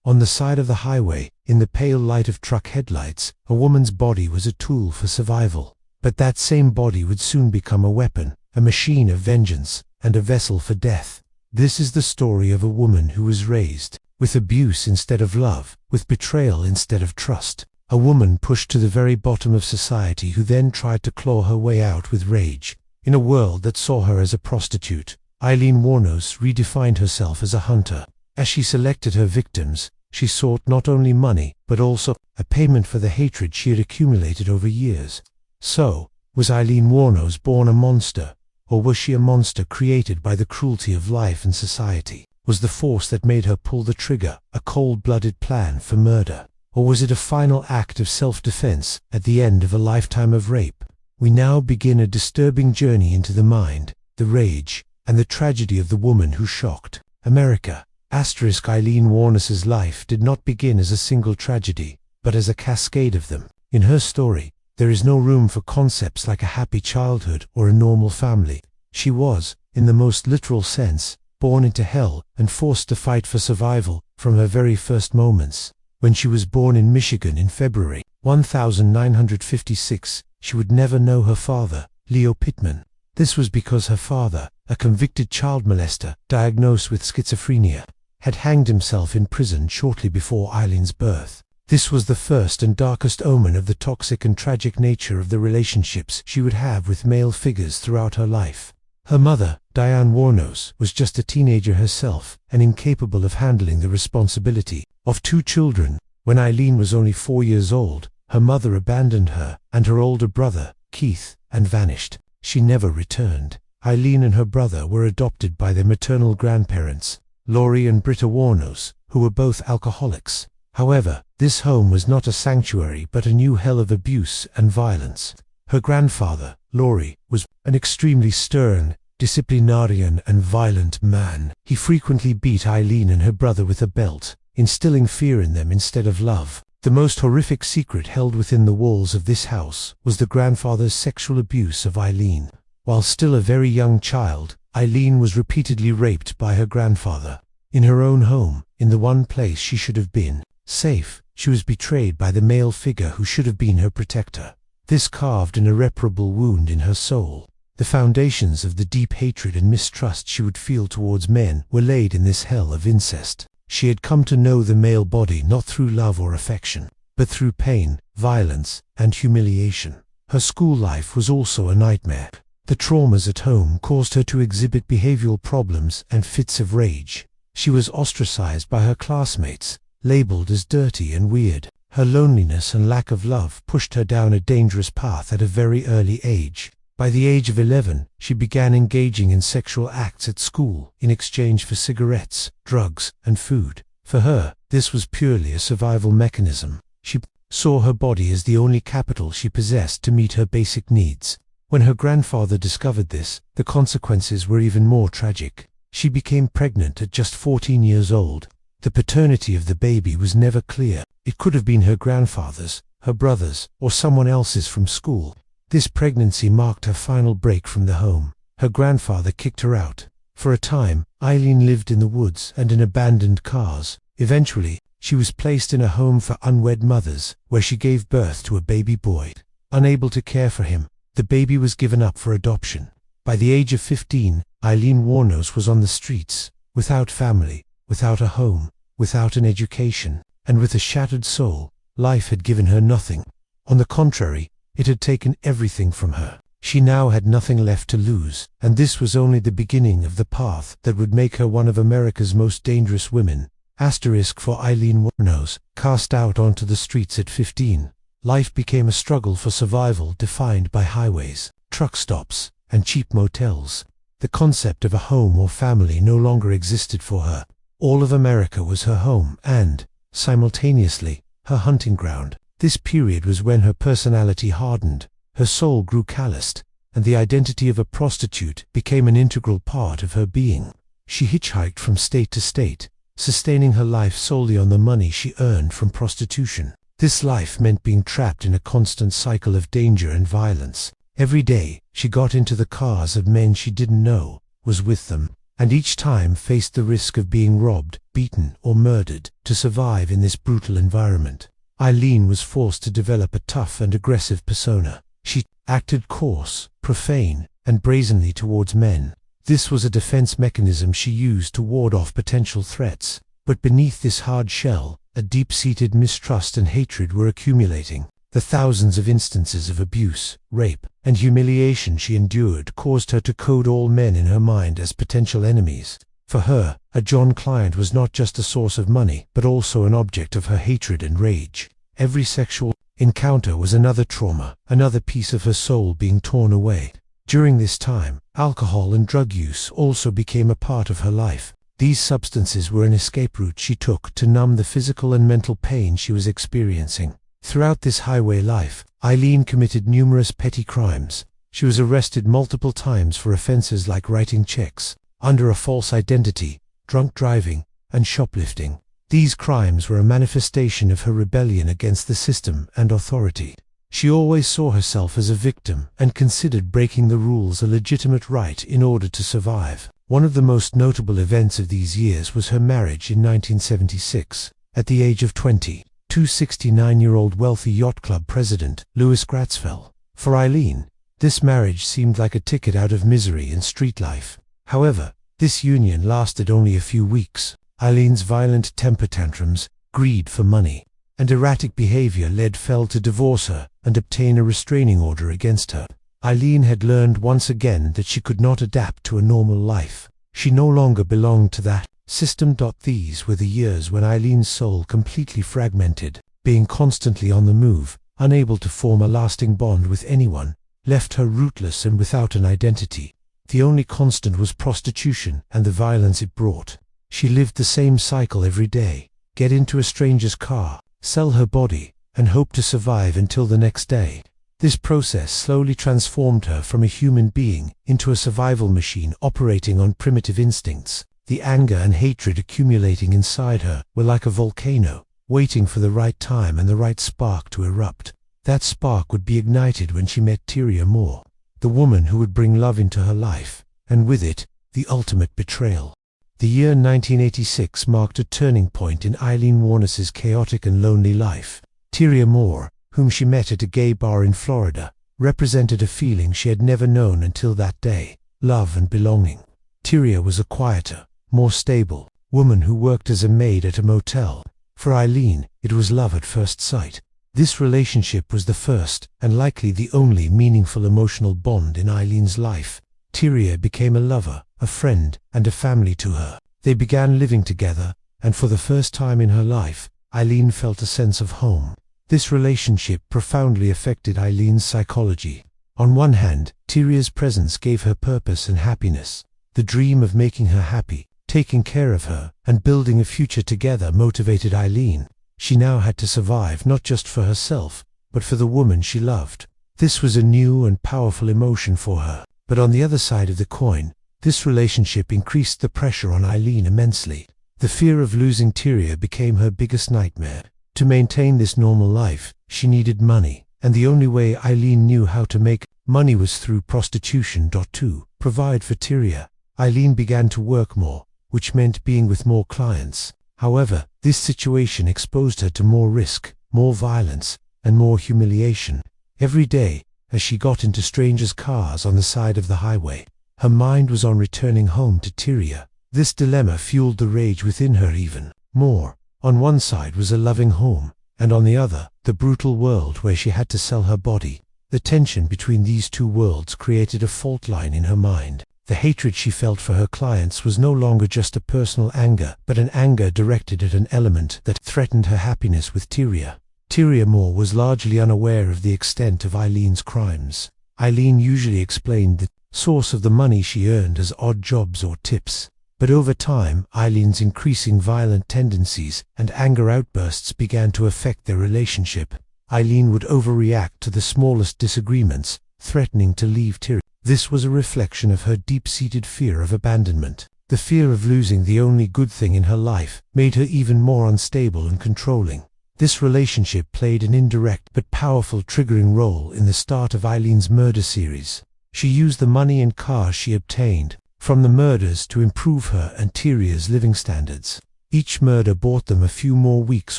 On the side of the highway, in the pale light of truck headlights, a woman's body was a tool for survival. But that same body would soon become a weapon, a machine of vengeance, and a vessel for death. This is the story of a woman who was raised with abuse instead of love, with betrayal instead of trust. A woman pushed to the very bottom of society who then tried to claw her way out with rage. In a world that saw her as a prostitute, Aileen Wuornos redefined herself as a hunter. As she selected her victims, she sought not only money, but also a payment for the hatred she had accumulated over years. So, was Aileen Wuornos born a monster, or was she a monster created by the cruelty of life and society? Was the force that made her pull the trigger a cold-blooded plan for murder? Or was it a final act of self-defense at the end of a lifetime of rape? We now begin a disturbing journey into the mind, the rage, and the tragedy of the woman who shocked America. Aileen Wuornos' life did not begin as a single tragedy, but as a cascade of them. In her story, there is no room for concepts like a happy childhood or a normal family. She was, in the most literal sense, born into hell and forced to fight for survival from her very first moments. When she was born in Michigan in February 1956, she would never know her father, Leo Pittman. This was because her father, a convicted child molester diagnosed with schizophrenia, had hanged himself in prison shortly before Eileen's birth. This was the first and darkest omen of the toxic and tragic nature of the relationships she would have with male figures throughout her life. Her mother, Diane Wuornos, was just a teenager herself and incapable of handling the responsibility of 2 children. When Aileen was only 4 years old, her mother abandoned her and her older brother, Keith, and vanished. She never returned. Aileen and her brother were adopted by their maternal grandparents, Laurie and Britta Wuornos, who were both alcoholics. However, this home was not a sanctuary but a new hell of abuse and violence. Her grandfather, Laurie, was an extremely stern, disciplinarian and violent man. He frequently beat Aileen and her brother with a belt, instilling fear in them instead of love. The most horrific secret held within the walls of this house was the grandfather's sexual abuse of Aileen. While still a very young child, Aileen was repeatedly raped by her grandfather. In her own home, in the one place she should have been safe, she was betrayed by the male figure who should have been her protector. This carved an irreparable wound in her soul. The foundations of the deep hatred and mistrust she would feel towards men were laid in this hell of incest. She had come to know the male body not through love or affection, but through pain, violence, and humiliation. Her school life was also a nightmare. The traumas at home caused her to exhibit behavioral problems and fits of rage. She was ostracized by her classmates, labeled as dirty and weird. Her loneliness and lack of love pushed her down a dangerous path at a very early age. By the age of 11, she began engaging in sexual acts at school in exchange for cigarettes, drugs, and food. For her, this was purely a survival mechanism. She saw her body as the only capital she possessed to meet her basic needs. When her grandfather discovered this, the consequences were even more tragic. She became pregnant at just 14 years old. The paternity of the baby was never clear. It could have been her grandfather's, her brother's, or someone else's from school. This pregnancy marked her final break from the home. Her grandfather kicked her out. For a time, Aileen lived in the woods and in abandoned cars. Eventually, she was placed in a home for unwed mothers, where she gave birth to a baby boy. Unable to care for him, the baby was given up for adoption. By the age of 15, Aileen Wuornos was on the streets, without family, without a home, without an education, and with a shattered soul. Life had given her nothing. On the contrary, it had taken everything from her. She now had nothing left to lose, and this was only the beginning of the path that would make her one of America's most dangerous women. For Aileen Wuornos, cast out onto the streets at 15, life became a struggle for survival defined by highways, truck stops, and cheap motels. The concept of a home or family no longer existed for her. All of America was her home and, simultaneously, her hunting ground. This period was when her personality hardened, her soul grew calloused, and the identity of a prostitute became an integral part of her being. She hitchhiked from state to state, sustaining her life solely on the money she earned from prostitution. This life meant being trapped in a constant cycle of danger and violence. Every day, she got into the cars of men she didn't know, was with them, and each time faced the risk of being robbed, beaten, or murdered to survive in this brutal environment. Aileen was forced to develop a tough and aggressive persona. She acted coarse, profane, and brazenly towards men. This was a defense mechanism she used to ward off potential threats. But beneath this hard shell, a deep-seated mistrust and hatred were accumulating. The thousands of instances of abuse, rape, and humiliation she endured caused her to code all men in her mind as potential enemies. For her, a John client was not just a source of money, but also an object of her hatred and rage. Every sexual encounter was another trauma, another piece of her soul being torn away. During this time, alcohol and drug use also became a part of her life. These substances were an escape route she took to numb the physical and mental pain she was experiencing. Throughout this highway life, Aileen committed numerous petty crimes. She was arrested multiple times for offenses like writing checks under a false identity, drunk driving, and shoplifting. These crimes were a manifestation of her rebellion against the system and authority. She always saw herself as a victim and considered breaking the rules a legitimate right in order to survive. One of the most notable events of these years was her marriage in 1976. At the age of 20, to 69-year-old wealthy yacht club president, Louis Gratzfell. For Aileen, this marriage seemed like a ticket out of misery and street life. However, this union lasted only a few weeks. Aileen's violent temper tantrums, greed for money, and erratic behavior led Fell to divorce her and obtain a restraining order against her. Aileen had learned once again that she could not adapt to a normal life. She no longer belonged to that system. These were the years when Aileen's soul completely fragmented. Being constantly on the move, unable to form a lasting bond with anyone, left her rootless and without an identity. The only constant was prostitution and the violence it brought. She lived the same cycle every day: get into a stranger's car, sell her body, and hope to survive until the next day. This process slowly transformed her from a human being into a survival machine operating on primitive instincts. The anger and hatred accumulating inside her were like a volcano, waiting for the right time and the right spark to erupt. That spark would be ignited when she met Tyria Moore, the woman who would bring love into her life, and with it, the ultimate betrayal. The year 1986 marked a turning point in Aileen Wuornos' chaotic and lonely life. Tyria Moore, whom she met at a gay bar in Florida, represented a feeling she had never known until that day: love and belonging. Tyria was a quieter, more stable woman who worked as a maid at a motel. For Aileen, it was love at first sight. This relationship was the first, and likely the only, meaningful emotional bond in Aileen's life. Tyria became a lover, a friend, and a family to her. They began living together, and for the first time in her life, Aileen felt a sense of home. This relationship profoundly affected Aileen's psychology. On one hand, Tyria's presence gave her purpose and happiness. The dream of making her happy, taking care of her, and building a future together motivated Aileen. She now had to survive not just for herself, but for the woman she loved. This was a new and powerful emotion for her. But on the other side of the coin, this relationship increased the pressure on Aileen immensely. The fear of losing Tyria became her biggest nightmare. To maintain this normal life, she needed money, and the only way Aileen knew how to make money was through prostitution. To provide for Tyria, Aileen began to work more, which meant being with more clients. However, this situation exposed her to more risk, more violence, and more humiliation. Every day, as she got into strangers' cars on the side of the highway, her mind was on returning home to Tyria. This dilemma fueled the rage within her even more. On one side was a loving home, and on the other, the brutal world where she had to sell her body. The tension between these two worlds created a fault line in her mind. The hatred she felt for her clients was no longer just a personal anger, but an anger directed at an element that threatened her happiness with Tyria. Tyria Moore was largely unaware of the extent of Aileen's crimes. Aileen usually explained the source of the money she earned as odd jobs or tips. But over time, Aileen's increasing violent tendencies and anger outbursts began to affect their relationship. Aileen would overreact to the smallest disagreements, threatening to leave Tyria. This was a reflection of her deep-seated fear of abandonment. The fear of losing the only good thing in her life made her even more unstable and controlling. This relationship played an indirect but powerful triggering role in the start of Aileen's murder series. She used the money and cars she obtained from the murders to improve her and Tyria's living standards. Each murder bought them a few more weeks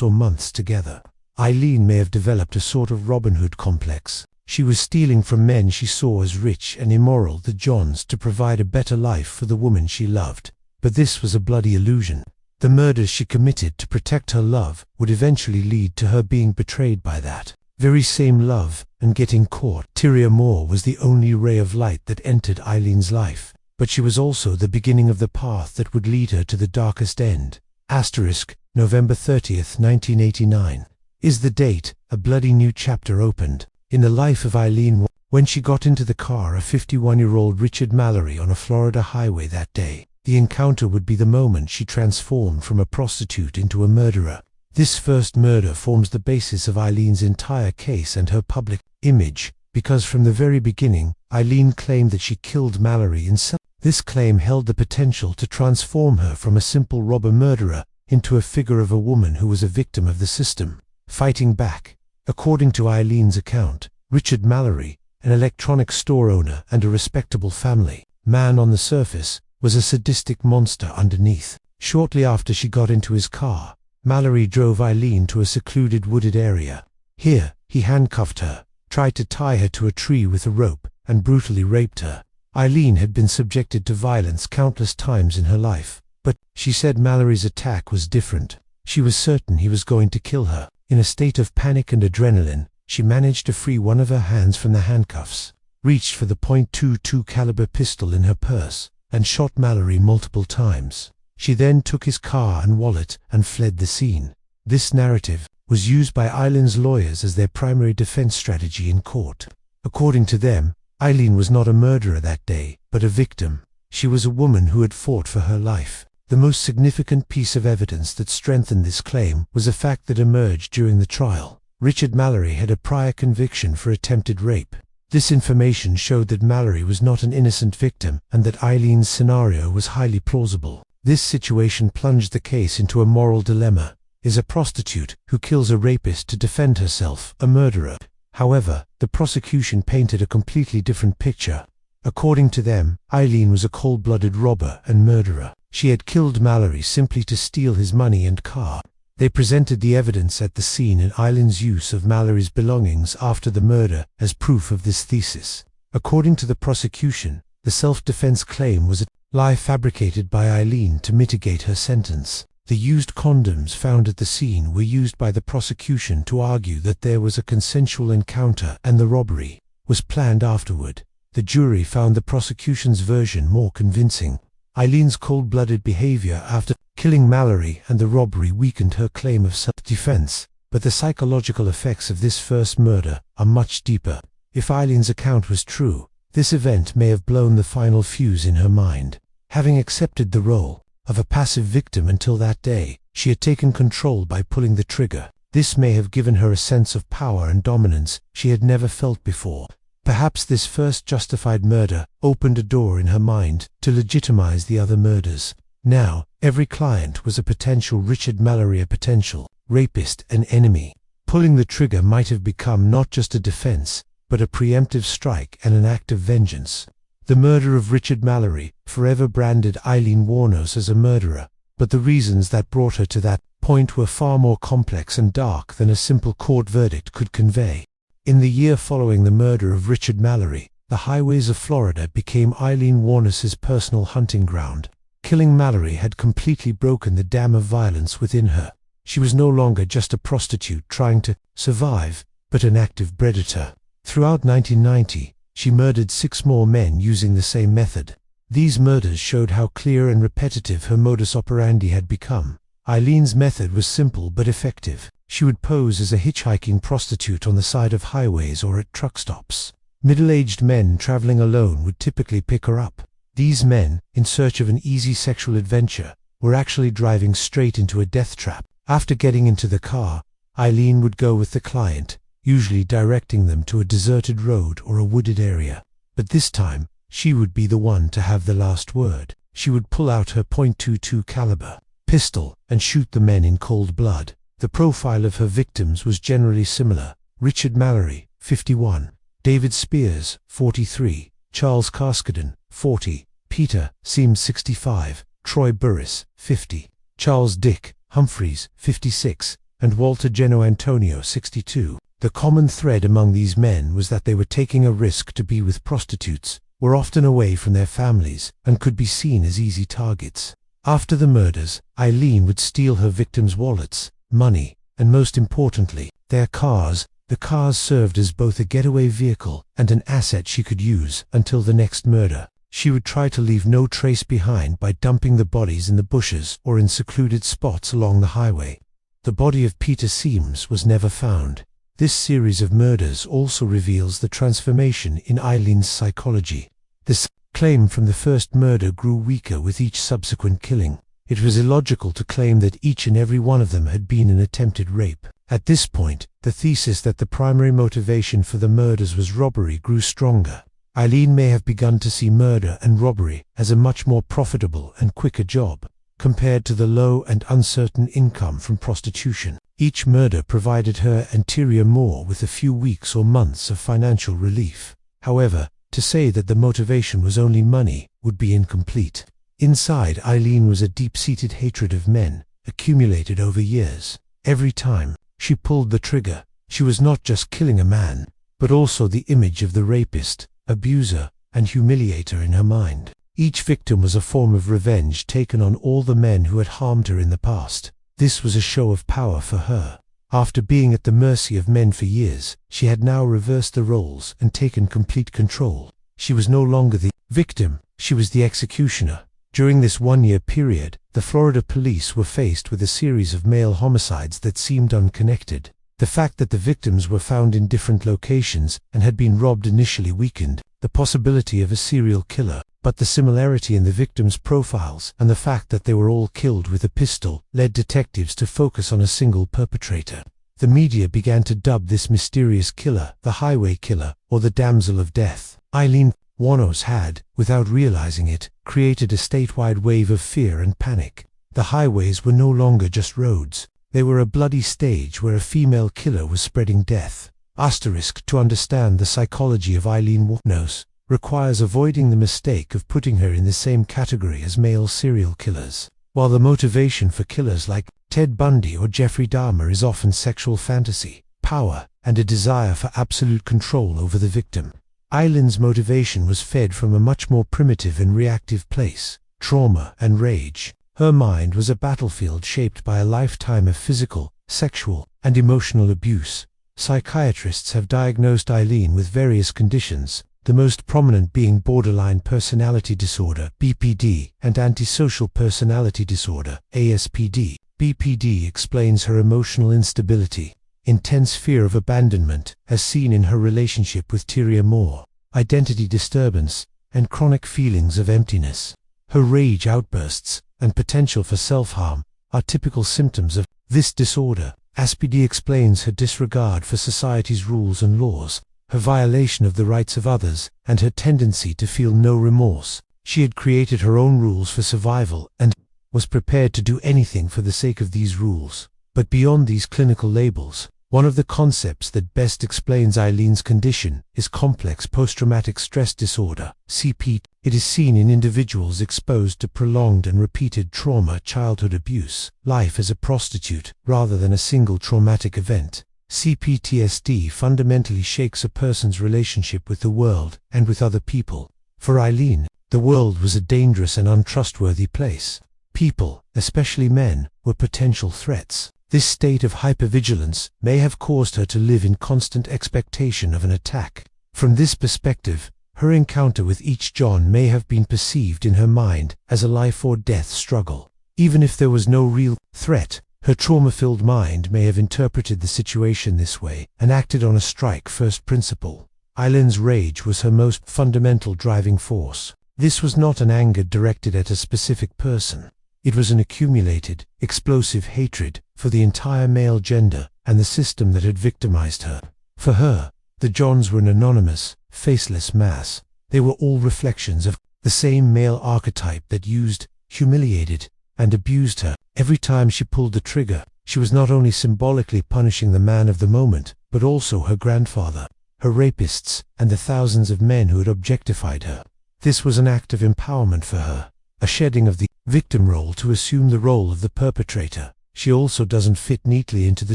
or months together. Aileen may have developed a sort of Robin Hood complex. She was stealing from men she saw as rich and immoral, the Johns, to provide a better life for the woman she loved. But this was a bloody illusion. The murders she committed to protect her love would eventually lead to her being betrayed by that very same love and getting caught. Tyria Moore was the only ray of light that entered Aileen's life, but she was also the beginning of the path that would lead her to the darkest end. November 30th, 1989 is the date a bloody new chapter opened in the life of Aileen. When she got into the car of 51-year-old Richard Mallory on a Florida highway that day, the encounter would be the moment she transformed from a prostitute into a murderer. This first murder forms the basis of Aileen's entire case and her public image, because from the very beginning, Aileen claimed that she killed Mallory in self. This claim held the potential to transform her from a simple robber-murderer into a figure of a woman who was a victim of the system, fighting back. According to Aileen's account, Richard Mallory, an electronics store owner and a respectable family man on the surface, was a sadistic monster underneath. Shortly after she got into his car, Mallory drove Aileen to a secluded wooded area. Here, he handcuffed her, tried to tie her to a tree with a rope, and brutally raped her. Aileen had been subjected to violence countless times in her life, but she said Mallory's attack was different. She was certain he was going to kill her. In a state of panic and adrenaline, she managed to free one of her hands from the handcuffs, reached for the .22 caliber pistol in her purse, and shot Mallory multiple times. She then took his car and wallet and fled the scene. This narrative was used by Aileen's lawyers as their primary defense strategy in court. According to them, Aileen was not a murderer that day, but a victim. She was a woman who had fought for her life. The most significant piece of evidence that strengthened this claim was a fact that emerged during the trial. Richard Mallory had a prior conviction for attempted rape. This information showed that Mallory was not an innocent victim and that Aileen's scenario was highly plausible. This situation plunged the case into a moral dilemma. Is a prostitute who kills a rapist to defend herself a murderer? However, the prosecution painted a completely different picture. According to them, Aileen was a cold-blooded robber and murderer. She had killed Mallory simply to steal his money and car. They presented the evidence at the scene and Aileen's use of Mallory's belongings after the murder as proof of this thesis. According to the prosecution, the self-defense claim was a lie fabricated by Aileen to mitigate her sentence. The used condoms found at the scene were used by the prosecution to argue that there was a consensual encounter and the robbery was planned afterward. The jury found the prosecution's version more convincing. Aileen's cold-blooded behavior after killing Mallory and the robbery weakened her claim of self-defense, but the psychological effects of this first murder are much deeper. If Aileen's account was true, this event may have blown the final fuse in her mind. Having accepted the role of a passive victim until that day, she had taken control by pulling the trigger. This may have given her a sense of power and dominance she had never felt before. Perhaps this first justified murder opened a door in her mind to legitimize the other murders. Now, every client was a potential Richard Mallory, a potential rapist, an enemy. Pulling the trigger might have become not just a defense, but a preemptive strike and an act of vengeance. The murder of Richard Mallory forever branded Aileen Wuornos as a murderer, but the reasons that brought her to that point were far more complex and dark than a simple court verdict could convey. In the year following the murder of Richard Mallory, the highways of Florida became Aileen Wuornos's personal hunting ground. Killing Mallory had completely broken the dam of violence within her. She was no longer just a prostitute trying to survive, but an active predator. Throughout 1990, she murdered 6 more men using the same method. These murders showed how clear and repetitive her modus operandi had become. Aileen's method was simple but effective. She would pose as a hitchhiking prostitute on the side of highways or at truck stops. Middle-aged men traveling alone would typically pick her up. These men, in search of an easy sexual adventure, were actually driving straight into a death trap. After getting into the car, Aileen would go with the client, usually directing them to a deserted road or a wooded area. But this time, she would be the one to have the last word. She would pull out her .22 caliber pistol and shoot the men in cold blood. The profile of her victims was generally similar. Richard Mallory, 51, David Spears, 43, Charles Caskadon, 40, Peter, seemed 65, Troy Burris, 50, Charles Dick Humphreys, 56, and Walter Geno Antonio, 62. The common thread among these men was that they were taking a risk to be with prostitutes, were often away from their families, and could be seen as easy targets. After the murders, Aileen would steal her victims' wallets, money, and most importantly, their cars. The cars served as both a getaway vehicle and an asset she could use until the next murder. She would try to leave no trace behind by dumping the bodies in the bushes or in secluded spots along the highway. The body of Peter Seams was never found. This series of murders also reveals the transformation in Aileen's psychology. This claim from the first murder grew weaker with each subsequent killing. It was illogical to claim that each and every one of them had been an attempted rape. At this point, the thesis that the primary motivation for the murders was robbery grew stronger. Aileen may have begun to see murder and robbery as a much more profitable and quicker job, compared to the low and uncertain income from prostitution. Each murder provided her and Tyria Moore with a few weeks or months of financial relief. However, to say that the motivation was only money would be incomplete. Inside Aileen was a deep-seated hatred of men, accumulated over years. Every time she pulled the trigger, she was not just killing a man, but also the image of the rapist, abuser, and humiliator in her mind. Each victim was a form of revenge taken on all the men who had harmed her in the past. This was a show of power for her. After being at the mercy of men for years, she had now reversed the roles and taken complete control. She was no longer the victim, she was the executioner. During this one-year period, the Florida police were faced with a series of male homicides that seemed unconnected. The fact that the victims were found in different locations and had been robbed initially weakened the possibility of a serial killer, but the similarity in the victims' profiles and the fact that they were all killed with a pistol led detectives to focus on a single perpetrator. The media began to dub this mysterious killer the Highway Killer or the Damsel of Death. Aileen Wuornos had, without realizing it, created a statewide wave of fear and panic. The highways were no longer just roads. They were a bloody stage where a female killer was spreading death. To understand the psychology of Aileen Wuornos requires avoiding the mistake of putting her in the same category as male serial killers. While the motivation for killers like Ted Bundy or Jeffrey Dahmer is often sexual fantasy, power, and a desire for absolute control over the victim, Aileen's motivation was fed from a much more primitive and reactive place: trauma and rage. Her mind was a battlefield shaped by a lifetime of physical, sexual, and emotional abuse. Psychiatrists have diagnosed Aileen with various conditions, the most prominent being borderline personality disorder (BPD) and antisocial personality disorder (ASPD). BPD explains her emotional instability, intense fear of abandonment, as seen in her relationship with Tyria Moore, identity disturbance, and chronic feelings of emptiness. Her rage outbursts and potential for self-harm are typical symptoms of this disorder. ASPD explains her disregard for society's rules and laws, her violation of the rights of others, and her tendency to feel no remorse. She had created her own rules for survival and was prepared to do anything for the sake of these rules. But beyond these clinical labels, one of the concepts that best explains Aileen's condition is complex post-traumatic stress disorder, CPT. It is seen in individuals exposed to prolonged and repeated trauma, childhood abuse, life as a prostitute, rather than a single traumatic event. CPTSD fundamentally shakes a person's relationship with the world and with other people. For Aileen, the world was a dangerous and untrustworthy place. People, especially men, were potential threats. This state of hypervigilance may have caused her to live in constant expectation of an attack. From this perspective, her encounter with each John may have been perceived in her mind as a life-or-death struggle. Even if there was no real threat, her trauma-filled mind may have interpreted the situation this way and acted on a strike-first principle. Aileen's rage was her most fundamental driving force. This was not an anger directed at a specific person. It was an accumulated, explosive hatred for the entire male gender and the system that had victimized her. For her, the Johns were an anonymous, faceless mass. They were all reflections of the same male archetype that used, humiliated, and abused her. Every time she pulled the trigger, she was not only symbolically punishing the man of the moment, but also her grandfather, her rapists, and the thousands of men who had objectified her. This was an act of empowerment for her, a shedding of the victim role to assume the role of the perpetrator. She also doesn't fit neatly into the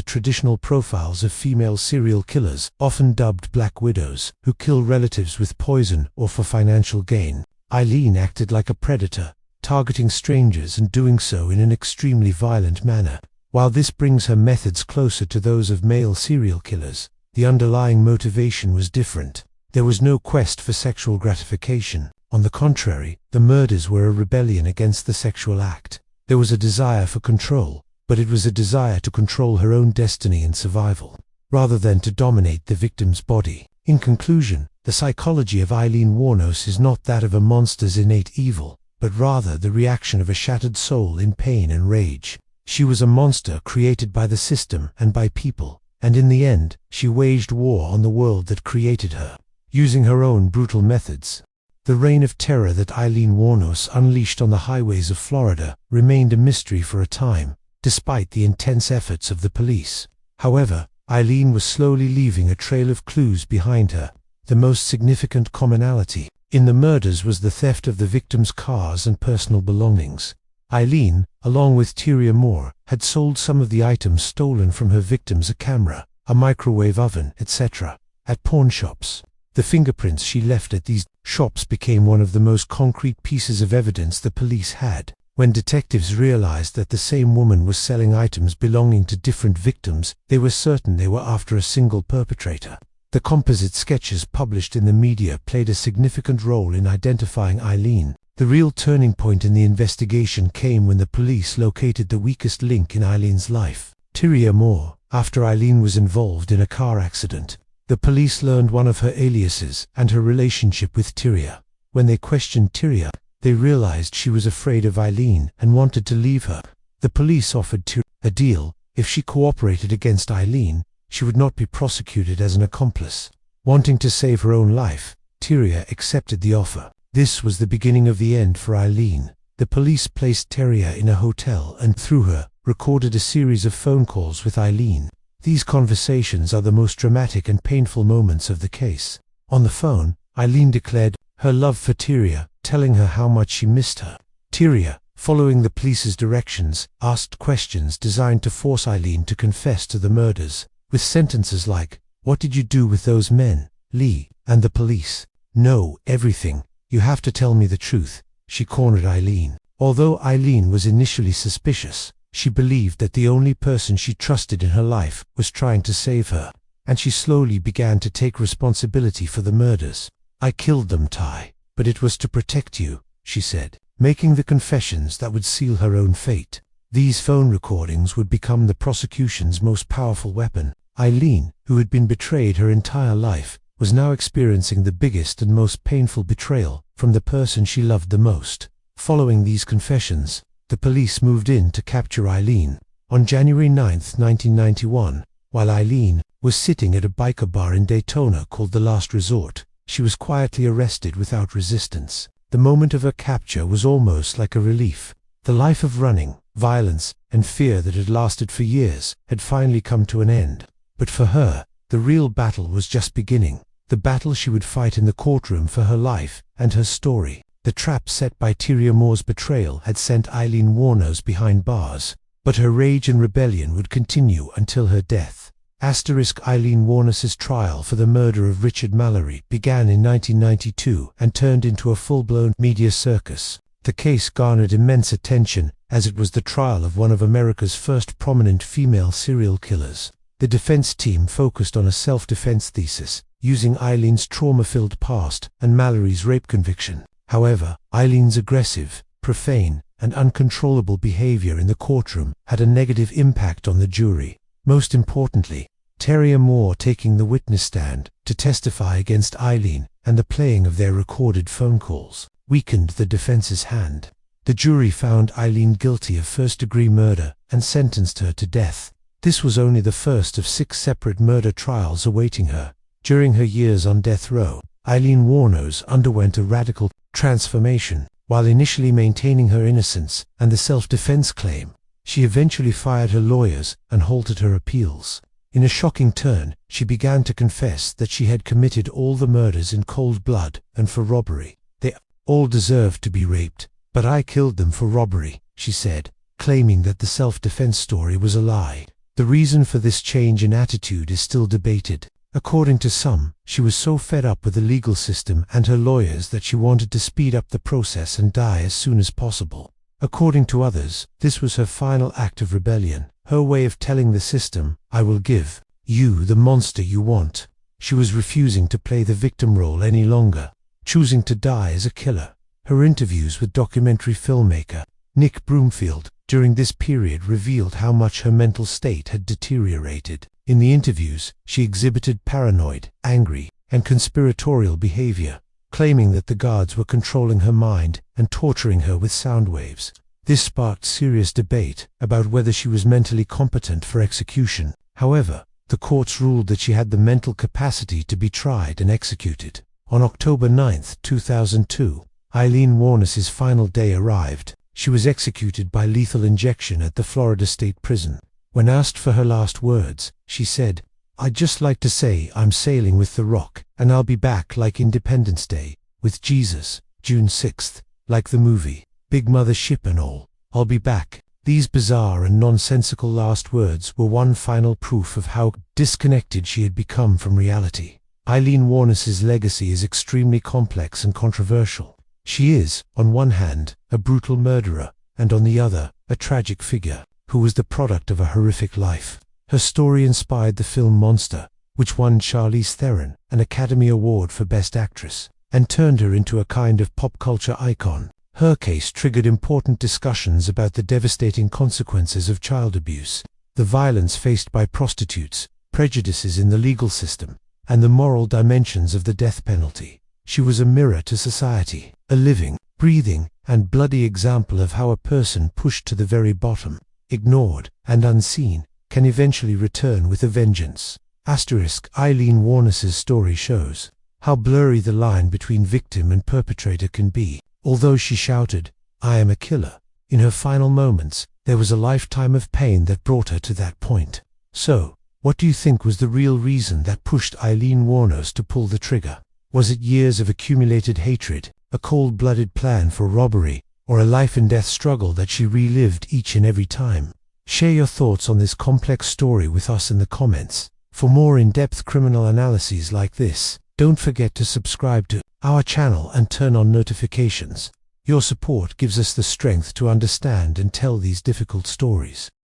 traditional profiles of female serial killers, often dubbed Black Widows, who kill relatives with poison or for financial gain. Aileen acted like a predator, targeting strangers and doing so in an extremely violent manner. While this brings her methods closer to those of male serial killers, the underlying motivation was different. There was no quest for sexual gratification. On the contrary, the murders were a rebellion against the sexual act. There was a desire for control, but it was a desire to control her own destiny and survival, rather than to dominate the victim's body. In conclusion, the psychology of Aileen Wuornos is not that of a monster's innate evil, but rather the reaction of a shattered soul in pain and rage. She was a monster created by the system and by people, and in the end, she waged war on the world that created her, using her own brutal methods. The reign of terror that Aileen Wuornos unleashed on the highways of Florida remained a mystery for a time, despite the intense efforts of the police. However, Aileen was slowly leaving a trail of clues behind her. The most significant commonality in the murders was the theft of the victims' cars and personal belongings. Aileen, along with Tyria Moore, had sold some of the items stolen from her victims: a camera, a microwave oven, etc., at pawn shops. The fingerprints she left at these shops became one of the most concrete pieces of evidence the police had. When detectives realized that the same woman was selling items belonging to different victims, they were certain they were after a single perpetrator. The composite sketches published in the media played a significant role in identifying Aileen. The real turning point in the investigation came when the police located the weakest link in Aileen's life: Tyria Moore. After Aileen was involved in a car accident, the police learned one of her aliases and her relationship with Tyria. When they questioned Tyria, they realized she was afraid of Aileen and wanted to leave her. The police offered Tyria a deal: if she cooperated against Aileen, she would not be prosecuted as an accomplice. Wanting to save her own life, Tyria accepted the offer. This was the beginning of the end for Aileen. The police placed Tyria in a hotel and, through her, recorded a series of phone calls with Aileen. These conversations are the most dramatic and painful moments of the case. On the phone, Aileen declared her love for Tyria, telling her how much she missed her. Tyria, following the police's directions, asked questions designed to force Aileen to confess to the murders, with sentences like, "What did you do with those men, Lee, and the police? No, everything. You have to tell me the truth." She cornered Aileen. Although Aileen was initially suspicious, she believed that the only person she trusted in her life was trying to save her, and she slowly began to take responsibility for the murders. "I killed them, Ty, but it was to protect you," she said, making the confessions that would seal her own fate. These phone recordings would become the prosecution's most powerful weapon. Aileen, who had been betrayed her entire life, was now experiencing the biggest and most painful betrayal from the person she loved the most. Following these confessions, the police moved in to capture Aileen. On January 9, 1991, while Aileen was sitting at a biker bar in Daytona called The Last Resort, she was quietly arrested without resistance. The moment of her capture was almost like a relief. The life of running, violence, and fear that had lasted for years had finally come to an end. But for her, the real battle was just beginning. The battle she would fight in the courtroom for her life and her story. The trap set by Tyria Moore's betrayal had sent Aileen Wuornos behind bars, but her rage and rebellion would continue until her death. Aileen Wuornos' trial for the murder of Richard Mallory began in 1992 and turned into a full-blown media circus. The case garnered immense attention, as it was the trial of one of America's first prominent female serial killers. The defense team focused on a self-defense thesis, using Aileen's trauma-filled past and Mallory's rape conviction. However, Aileen's aggressive, profane, and uncontrollable behavior in the courtroom had a negative impact on the jury. Most importantly, Tyria Moore taking the witness stand to testify against Aileen and the playing of their recorded phone calls weakened the defense's hand. The jury found Aileen guilty of first-degree murder and sentenced her to death. This was only the first of 6 separate murder trials awaiting her. During her years on death row, Aileen Wuornos underwent a radical transformation. While initially maintaining her innocence and the self-defense claim, she eventually fired her lawyers and halted her appeals. In a shocking turn, she began to confess that she had committed all the murders in cold blood and for robbery. They All deserved to be raped, but I killed them for robbery, she said, claiming that the self-defense story was a lie. The reason for this change in attitude is still debated. According to some, she was so fed up with the legal system and her lawyers that she wanted to speed up the process and die as soon as possible. According to others, this was her final act of rebellion, her way of telling the system, I will give you the monster you want. She was refusing to play the victim role any longer, choosing to die as a killer. Her interviews with documentary filmmaker Nick Broomfield during this period revealed how much her mental state had deteriorated. In the interviews, she exhibited paranoid, angry, and conspiratorial behavior, claiming that the guards were controlling her mind and torturing her with sound waves. This sparked serious debate about whether she was mentally competent for execution. However, the courts ruled that she had the mental capacity to be tried and executed. On October 9, 2002, Aileen Wuornos' final day arrived. She was executed by lethal injection at the Florida State Prison. When asked for her last words, she said, I'd just like to say I'm sailing with the Rock, and I'll be back like Independence Day, with Jesus, June 6th, like the movie, Big Mother Ship and all. I'll be back. These bizarre and nonsensical last words were one final proof of how disconnected she had become from reality. Aileen Wuornos' legacy is extremely complex and controversial. She is, on one hand, a brutal murderer, and on the other, a tragic figure who was the product of a horrific life. Her story inspired the film Monster, which won Charlize Theron an Academy Award for Best Actress, and turned her into a kind of pop culture icon. Her case triggered important discussions about the devastating consequences of child abuse, the violence faced by prostitutes, prejudices in the legal system, and the moral dimensions of the death penalty. She was a mirror to society, a living, breathing, and bloody example of how a person pushed to the very bottom, ignored, and unseen, can eventually return with a vengeance. Aileen Wuornos' story shows how blurry the line between victim and perpetrator can be. Although she shouted, I am a killer, in her final moments, there was a lifetime of pain that brought her to that point. So, what do you think was the real reason that pushed Aileen Wuornos to pull the trigger? Was it years of accumulated hatred, a cold-blooded plan for robbery, or a life-and-death struggle that she relived each and every time? Share your thoughts on this complex story with us in the comments. For more in-depth criminal analyses like this, don't forget to subscribe to our channel and turn on notifications. Your support gives us the strength to understand and tell these difficult stories.